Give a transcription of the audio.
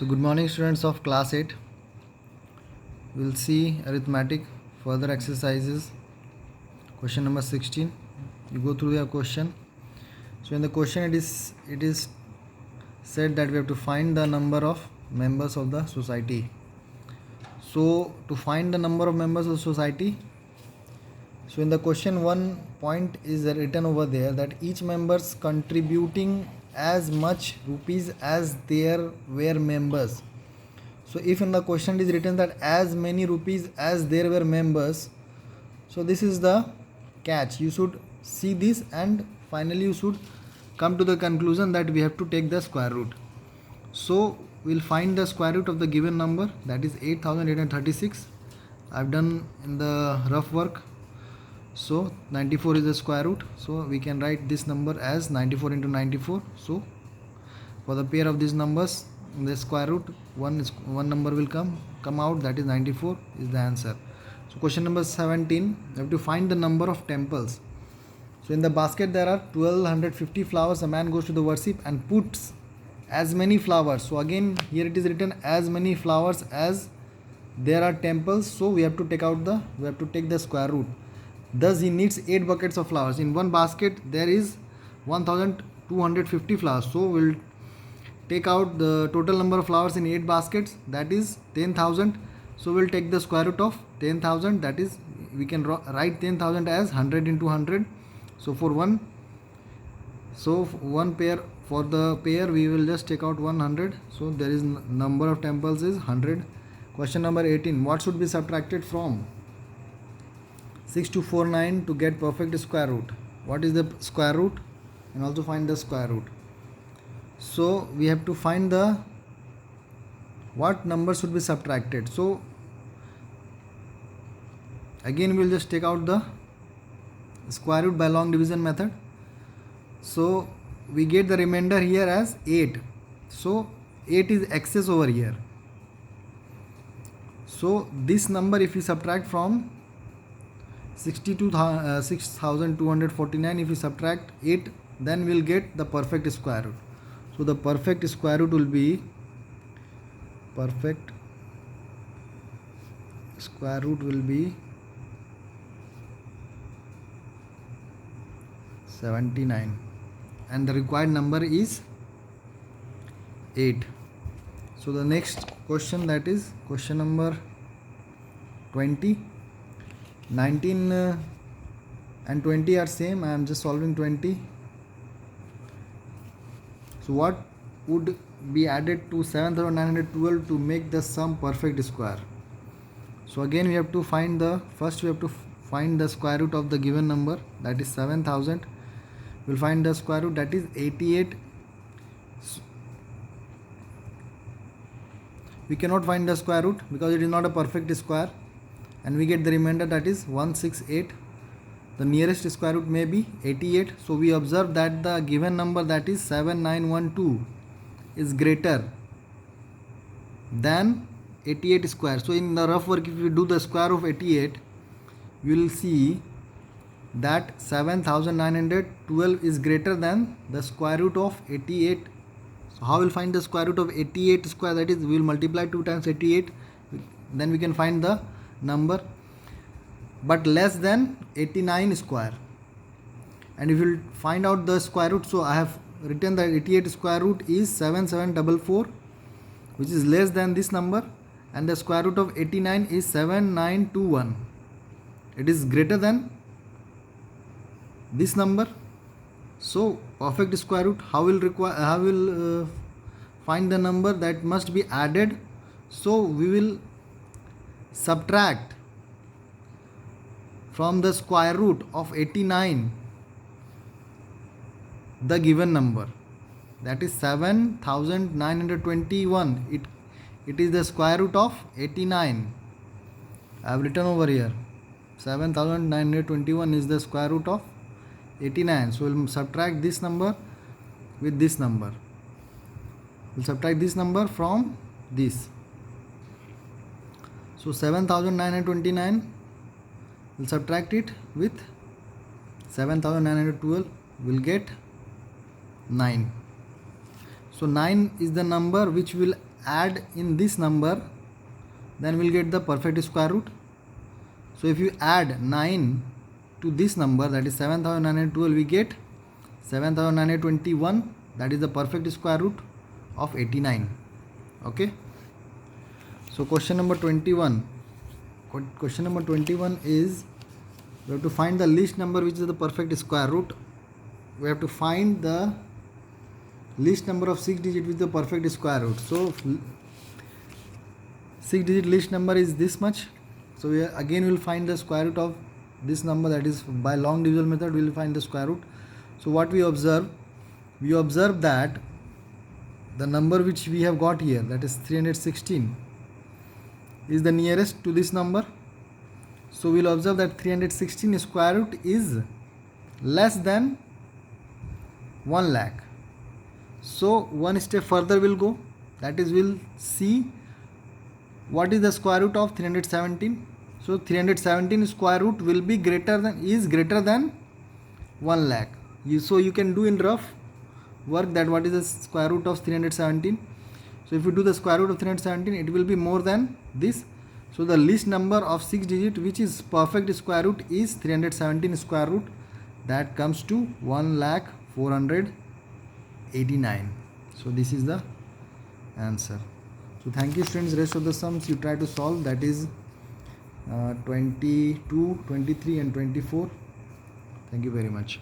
So good morning students of class 8. We will see arithmetic further exercises. Question number 16. You go through your question. So in the question it is said that we have to find the number of members of the society. So to find the number of members of society, so in the question one point is written over there that each members contributing as much rupees as there were members. So if in the question it is written that as many rupees as there were members, so this is the catch. You should see this and finally you should come to the conclusion that we have to take the square root. So we'll find the square root of the given number, that is 8836. I've done in the rough work. So 94 is the square root, so we can write this number as 94 into 94. So for the pair of these numbers, the square root one number will come out, that is 94 is the answer. So question number 17, you have to find the number of temples. So in the basket there are 1250 flowers. A man goes to the worship and puts as many flowers. So again here it is written as many flowers as there are temples, so we have to take the square root. Thus he needs 8 buckets of flowers. In one basket there is 1250 flowers, so we'll take out the total number of flowers in 8 baskets, that is 10,000. So we'll take the square root of 10,000, that is we can write 10,000 as 100 into 100. So for one pair, for the pair we will just take out 100. So there is number of temples is 100. Question number 18, what should be subtracted from 6249 to get perfect square root? What is the square root and also find the square root? So we have to find the what number should be subtracted. So again we will just take out the square root by long division method. So we get the remainder here as 8. So 8 is excess over here. So this number if we subtract from 6249, if we subtract 8, then we'll get the perfect square root. So the perfect square root will be 79 and the required number is 8. So the next question, that is question number 20. 19 and 20 are same. I am just solving 20. So what would be added to 7912 to make the sum perfect square? So again we have to find the square root of the given number, that is 7000. We'll find the square root, that is 88. We cannot find the square root because it is not a perfect square, and we get the remainder, that is 168. The nearest square root may be 88. So we observe that the given number, that is 7912, is greater than 88 square. So in the rough work, if we do the square of 88, you will see that 7912 is greater than the square root of 88. So how will find the square root of 88 square? That is, we will multiply 2 times 88, then we can find the number, but less than 89 square. And if you will find out the square root, so I have written that 88 square root is 7744, which is less than this number, and the square root of 89 is 7921. It is greater than this number. So perfect square root, how will find the number that must be added? So we will subtract from the square root of 89 the given number, that is 7921. It is the square root of 89. I have written over here 7921 is the square root of 89. So we'll subtract this number with this number. We'll subtract this number from this. So 7929, we'll subtract it with 7912, we'll get 9. So 9 is the number which will add in this number, then we'll get the perfect square root. So if you add 9 to this number, that is 7912, we get 7921, that is the perfect square root of 89. Okay. So question number 21. Question number 21 is, we have to find the least number which is the perfect square root. We have to find the least number of 6 digit with the perfect square root. So 6 digit least number is this much. So we again will find the square root of this number, that is by long division method we will find the square root. So what we observe that the number which we have got here, that is 316, is the nearest to this number. So we'll observe that 316 square root is less than 1 lakh. So one step further we'll go, that is we'll see what is the square root of 317. So 317 square root will be greater than 1 lakh. So you can do in rough work that what is the square root of 317. So if you do the square root of 317, it will be more than this. So the least number of 6 digit which is perfect square root is 317 square root, that comes to 1,489. So this is the answer. So thank you students. Rest of the sums you try to solve, that is 22, 23 and 24. Thank you very much.